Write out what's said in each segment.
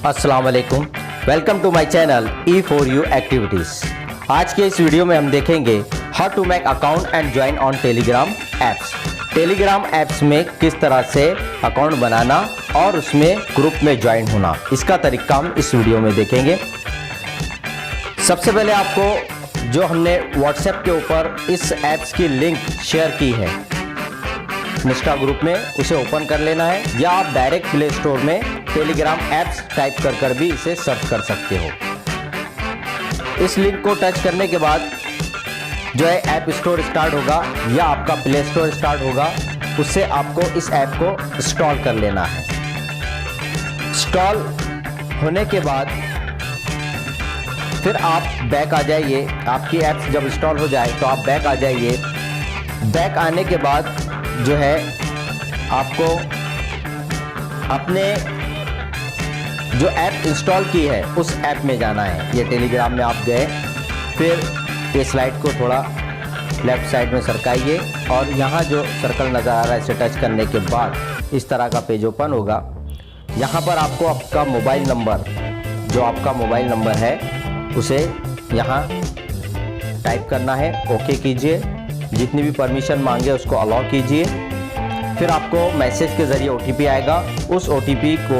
अस्सलाम वालेकुम, welcome to my channel E4U activities. आज के इस वीडियो में हम देखेंगे how to make account and join on Telegram apps. Telegram apps में किस तरह से अकाउंट बनाना और उसमें ग्रुप में ज्वाइन होना, इसका तरीका हम इस वीडियो में देखेंगे। सबसे पहले आपको जो हमने व्हाट्सएप के ऊपर इस ऐप्स की लिंक शेयर की है इंस्टा ग्रुप में, उसे ओपन कर लेना है, या आप डायरेक्ट प्ले स्टोर में टेलीग्राम ऐप्स टाइप कर भी इसे सर्च कर सकते हो। इस लिंक को टच करने के बाद जो है ऐप स्टोर स्टार्ट होगा या आपका प्ले स्टोर स्टार्ट होगा, उससे आपको इस ऐप को इंस्टॉल कर लेना है। इंस्टॉल होने के बाद फिर आप बैक आ जाइए। आपकी ऐप्स जब इंस्टॉल हो जाए तो आप बैक आ जाइए। बैक आने के बाद जो है आपको अपने जो ऐप इंस्टॉल की है उस ऐप में जाना है। ये टेलीग्राम में आप गए, फिर ये स्लाइड को थोड़ा लेफ्ट साइड में सरकाइए और यहाँ जो सर्कल नज़र आ रहा है इसे टच करने के बाद इस तरह का पेज ओपन होगा। यहाँ पर आपको आपका मोबाइल नंबर, जो आपका मोबाइल नंबर है उसे यहाँ टाइप करना है, ओके कीजिए। जितनी भी परमिशन मांगे उसको अलाउ कीजिए। फिर आपको मैसेज के ज़रिए OTP आएगा। उस OTP को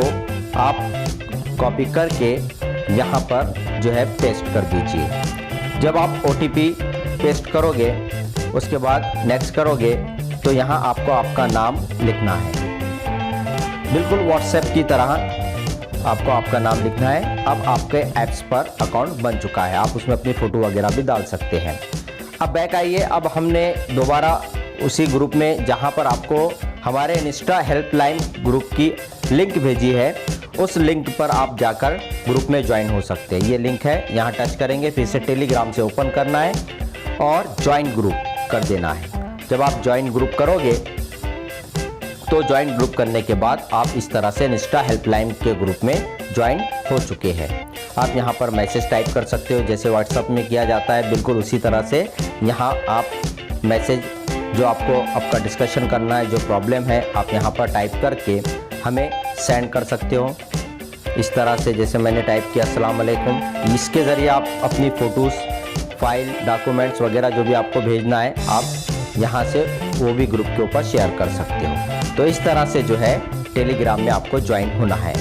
आप कॉपी करके यहाँ पर जो है पेस्ट कर दीजिए। जब आप OTP पेस्ट करोगे उसके बाद नेक्स्ट करोगे तो यहाँ आपको आपका नाम लिखना है, बिल्कुल व्हाट्सएप की तरह आपको आपका नाम लिखना है। अब आपके ऐप्स पर अकाउंट बन चुका है, आप उसमें अपनी फ़ोटो वगैरह भी डाल सकते हैं। अब बैक आइए। अब हमने दोबारा उसी ग्रुप में जहां पर आपको हमारे इंस्टा हेल्पलाइन ग्रुप की लिंक भेजी है, उस लिंक पर आप जाकर ग्रुप में ज्वाइन हो सकते हैं। ये लिंक है, यहां टच करेंगे, फिर से टेलीग्राम से ओपन करना है और ज्वाइन ग्रुप कर देना है। जब आप ज्वाइन ग्रुप करोगे तो ज्वाइन ग्रुप करने के बाद आप इस तरह से इंस्टा हेल्पलाइन के ग्रुप में ज्वाइन हो चुके हैं। आप यहाँ पर मैसेज टाइप कर सकते हो जैसे व्हाट्सएप में किया जाता है, बिल्कुल उसी तरह से यहाँ आप मैसेज जो आपको आपका डिस्कशन करना है, जो प्रॉब्लम है, आप यहाँ पर टाइप करके हमें सेंड कर सकते हो। इस तरह से जैसे मैंने टाइप किया अस्सलाम वालेकुम, इसके ज़रिए आप अपनी फ़ोटोज़, फाइल, डॉक्यूमेंट्स वगैरह जो भी आपको भेजना है आप यहाँ से वो भी ग्रुप के ऊपर शेयर कर सकते हो। तो इस तरह से जो है टेलीग्राम में आपको ज्वाइन होना है।